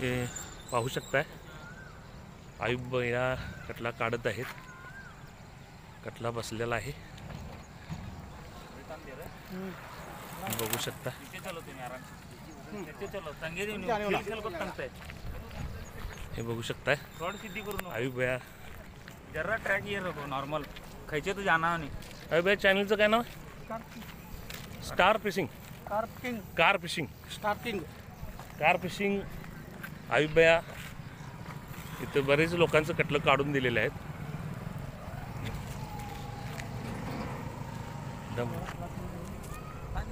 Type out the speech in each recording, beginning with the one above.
हे पाहू शकताय आयुब या कटला काढत आहेत. कटला बसलेला आहे बघू शकता. हे बघू शकताय आयुब या जरा ट्रॅक ये रखो नॉर्मल खायचे तो जाना नहीं. आयुब या चॅनलचं काय नाव? Star fishing. Car fishing Ayub या इथे बरेच लोकांचं कटलं काढून दिलेले आहेत.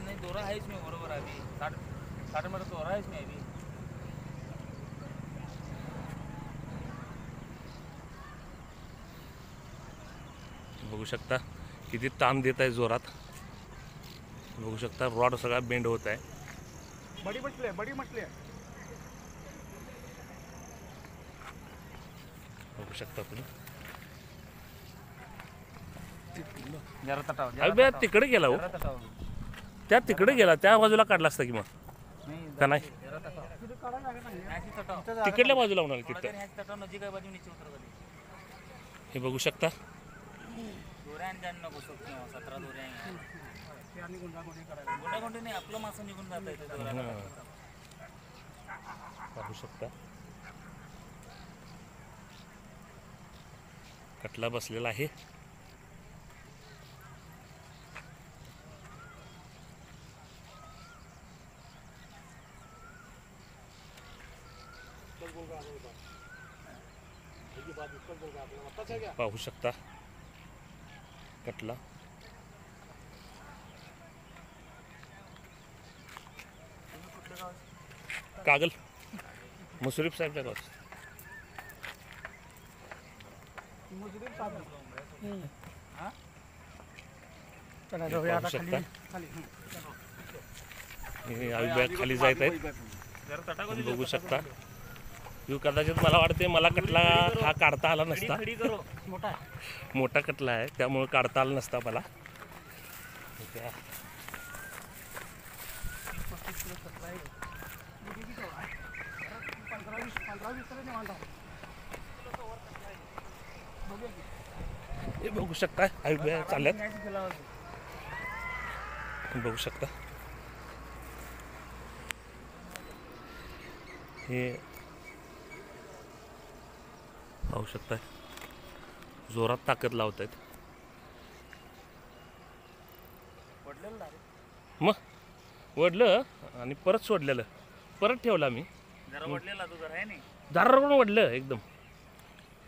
नहीं दोरा है इसमें बरोबर अभी 60 मीटर दोरा है इसमें अभी. बघू शकता किती ताण देत आहे जोरात. बघू शकता रॉड सगळा बेंड होत आहे. बड़ी मछली है. बघू शकता तुम्ही. जरा तटाव अबे तिकडे गेला हो. त्या तिकडे गेला त्या बाजूला काढला असता की मग का नाही तिकडल्या बाजूला होणार तिथं. हे बघू शकता. गुंडागुंडी आपलं मासा निघून जात आहे. पाहू शकता कटला बसलेला आहे. पाहू शकता कटला. कागल मुश्रीफ साहेबच्या गावात. खाली जात आहेत बघू शकता. कदाचित मला वाटते मला कटला हा काढता आला नसता. मोठा कटला आहे त्यामुळे काढता आला नसता मला. हे बघू शकता आयुब चालल्यात. बघू शकता हे पाहू शकता जोरात ताकद लावत आहेत. मग वडलं आणि परत सोडलेलं परत ठेवला मी. जरा वडलं एकदम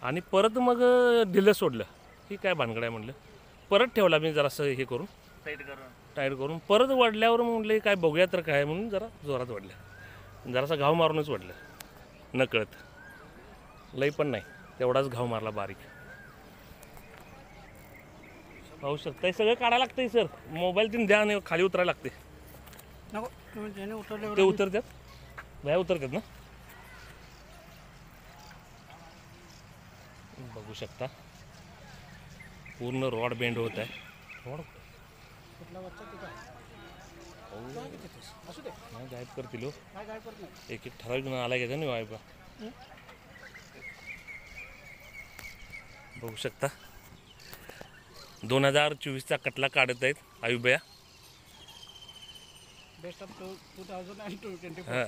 आणि परत मग ढिलं सोडलं. ही काय भानगड आहे म्हणलं. परत ठेवला मी जरासं हे करून टाईट करून परत वडल्यावर म्हटलं काय बघूया तर काय म्हणून जरा जोरात वडलं. जरासा घाव मारूनच वडलं नकळत. लई पण नाही तेवढाच घाव मारला बारीक. पाहू शकता हे सगळं काढायला लागतंय सर. मोबाईल तीन द्या आणि खाली उतरायला लागते. ते उतरतात बाया उतरतात ना. बघू शकता पूर्ण रॉड बेंड होत आहे. रॉड गायब करतील हो. एक एक ठराविक आला घेता नाही वायबा. बघू शकता 2024चा कटला काढत आहेत आयुबया. Best of 2024. हां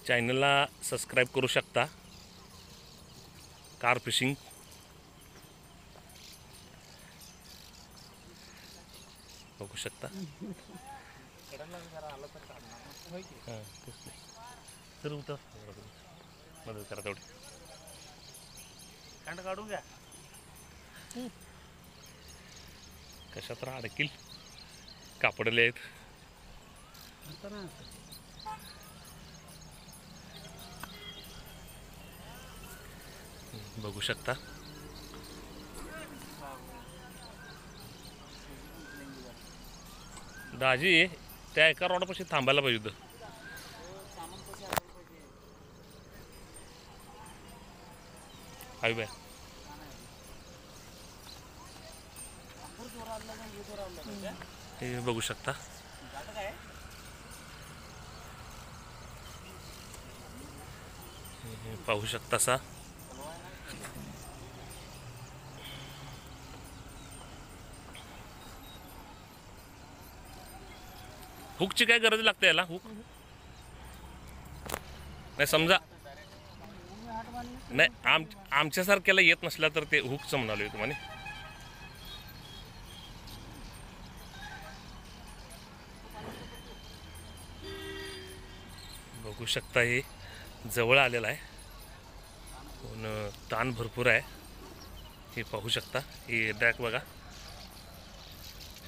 चॅनलला सबस्क्राईब करू शकता. कार फिशिंग बघू शकता. हां तेच नाही सर उतर मदत करा तेवढी कांड काढून घ्या. कशात तर अडकील कापडले आहेत. बघू शकता. दाजी त्या एका रोडापाशी थांबायला पाहिजे होतं. आई बाय हे बघू शकता. हे पाहू शकता सा हुकची काय गरज लागते याला. हुक नाही समजा नाही आमच्यासारख्याला येत नसला तर ते हुकचं म्हणालो तुम्हाला. बघू शकता हे जवळ आलेलं आहे पण ताण भरपूर आहे. हे पाहू शकता. हे ड्रॅग बघा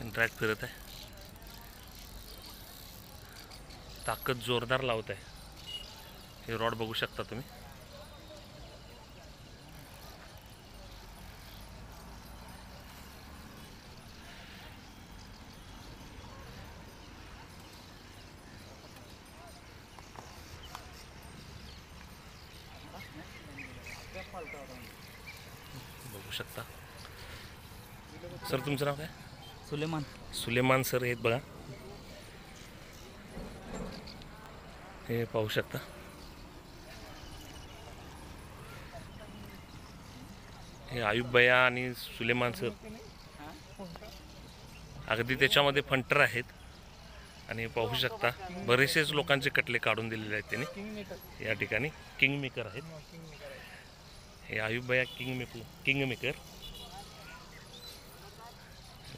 ड्रॅग फिरत आहे. ताकद जोरदार लावत आहे. हे रॉड बघू शकता तुम्ही. बघू शकता. सर तुमचं नाव काय. सुलेमान. सुलेमान सर आहेत बघा. हे पाहू शकता. हे आयुब भैया आणि सुलेमान सर अगदी त्याच्यामध्ये फंटर आहेत. आणि पाहू शकता बरेचसेच लोकांचे कटले काढून दिलेले आहेत त्यांनी या ठिकाणी. किंग मेकर आहेत हे आयुब भैया. किंग मेकर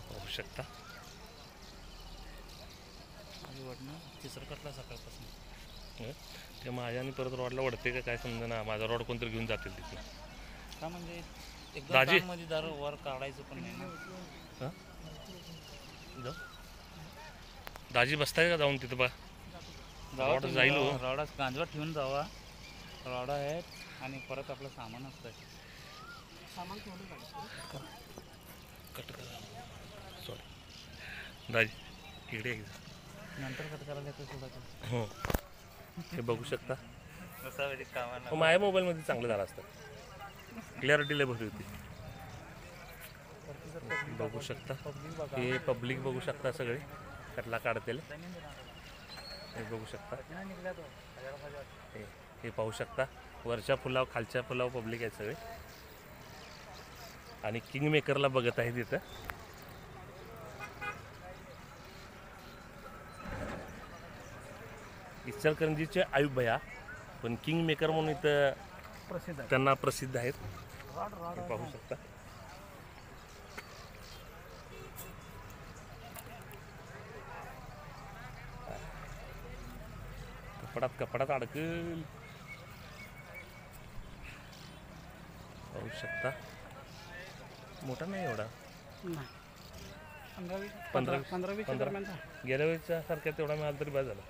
पाहू शकता. तिसरं कटला सकाळपासून ते माझ्या आणि परत रॉडला वडते का काय समजा ना. माझा रॉड कोणतरी घेऊन जातील तिथे का म्हणजे दाजी? मध्ये दार वर काढायचं पण नाही ना. जाऊ दाजी बसताय का जाऊन तिथं बघा. रॉड जाईल हो. रॉडा गांजवा ठेवून जावा. रॉडा आहेत आणि परत आपलं सामान असतं. कट करा सॉरी दाजी इकडे नंतर कट करायला येतं सोडायचं. हो हे बघू शकता. कामाला माझ्या मोबाईलमध्ये चांगलं झालं असतं. क्लॅरिटी लय भरली होती. बघू शकता. हे पब्लिक बघू शकता सगळे कटला काढतेले. हे बघू शकता. हे पाहू शकता. वरच्या फुलाव खालच्या फुलाव पब्लिक आहे सगळे. आणि किंग मेकरला बघत आहे तिथं. इचलकरंजीचे आयुब भैया पण किंग मेकर म्हणून इथं प्रसिद्ध आहे. त्यांना प्रसिद्ध आहेत. हे पाहू शकता. कपडात अडकल. पाहू शकता. मोठा नाही एवढा. 15-20 गेल्या वेळेच्या सारख्या तेवढा मिळाला तरी बस झाला.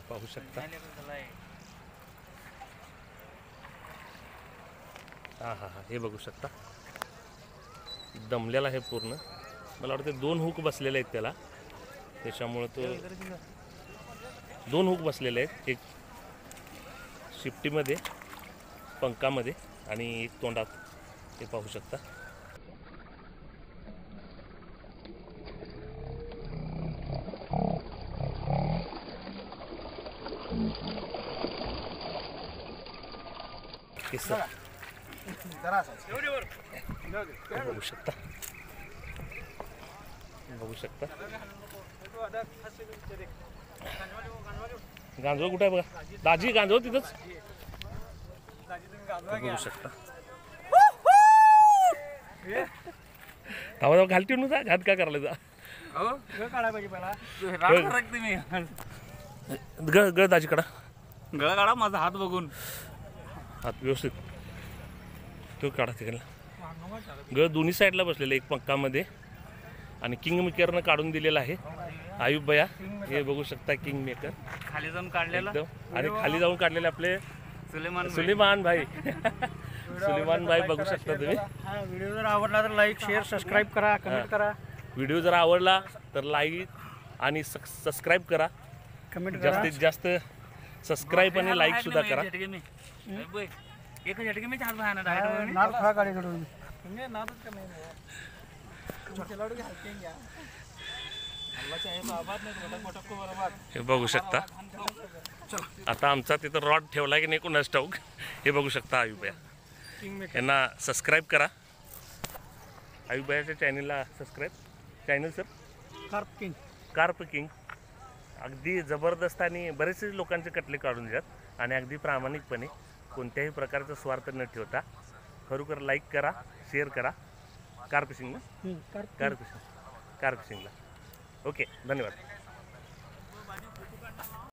पाहू शकता. हा हा हा हे बघू शकता. दमलेला आहे पूर्ण. मला वाटतं 2 हुक बसलेले आहेत त्याला. त्याच्यामुळे तो 2 हुक बसलेले आहेत. एक शिफ्टीमध्ये पंखामध्ये आणि एक तोंडात. हे पाहू शकता. बघू शकता. बघू शकता गांजवा कुठे आहे बघा दाजी गांजवा तिथंच बघू शकता धावा घालती नुसा घात का करायला जा काढायला पाहिजे पहिला गळ दाजी कडा गळा काढा माझा हात बघून हात व्यवस्थित तो काढा तिकडला गळ दोन्ही साईडला बसलेलं एक पंखामध्ये आणि किंग मेकरनं काढून दिलेला आहे आयुब भैया हे बघू शकता किंग मेकर खाली जाऊन काढलेला एकदम आणि खाली जाऊन काढलेले आपले सुलेमान भाई सुलेमान भाई बघू शकता तुम्ही हा व्हिडिओ जर आवडला तर लाईक शेअर सबस्क्राईब करा कमेंट करा व्हिडिओ जर आवडला तर लाईक आणि सबस्क्राईब करा कमेंट करा जास्तीत जास्त सबस्क्राईब आणि लाईक सुद्धा करा एक झटके में चार बहाना डायरेक्ट नाद खा गाडी कडून तुम्ही नादच का नाही लाडू घालते घ्या हे बघू शकता आता आमचा तिथं रॉड ठेवला की नाही कोणाच ठाऊक हे बघू शकता आयुबया यांना सबस्क्राईब करा आयुबयाच्या चॅनलला subscribe channel sir carp king अगदी जबरदस्त आणि बरेचसे लोकांचे कटले काढून देतात आणि अगदी प्रामाणिकपणे कोणत्याही प्रकारचा स्वार्थ न ठेवता खरोखर लाईक करा शेअर करा कार्प फिशिंगला ओके धन्यवाद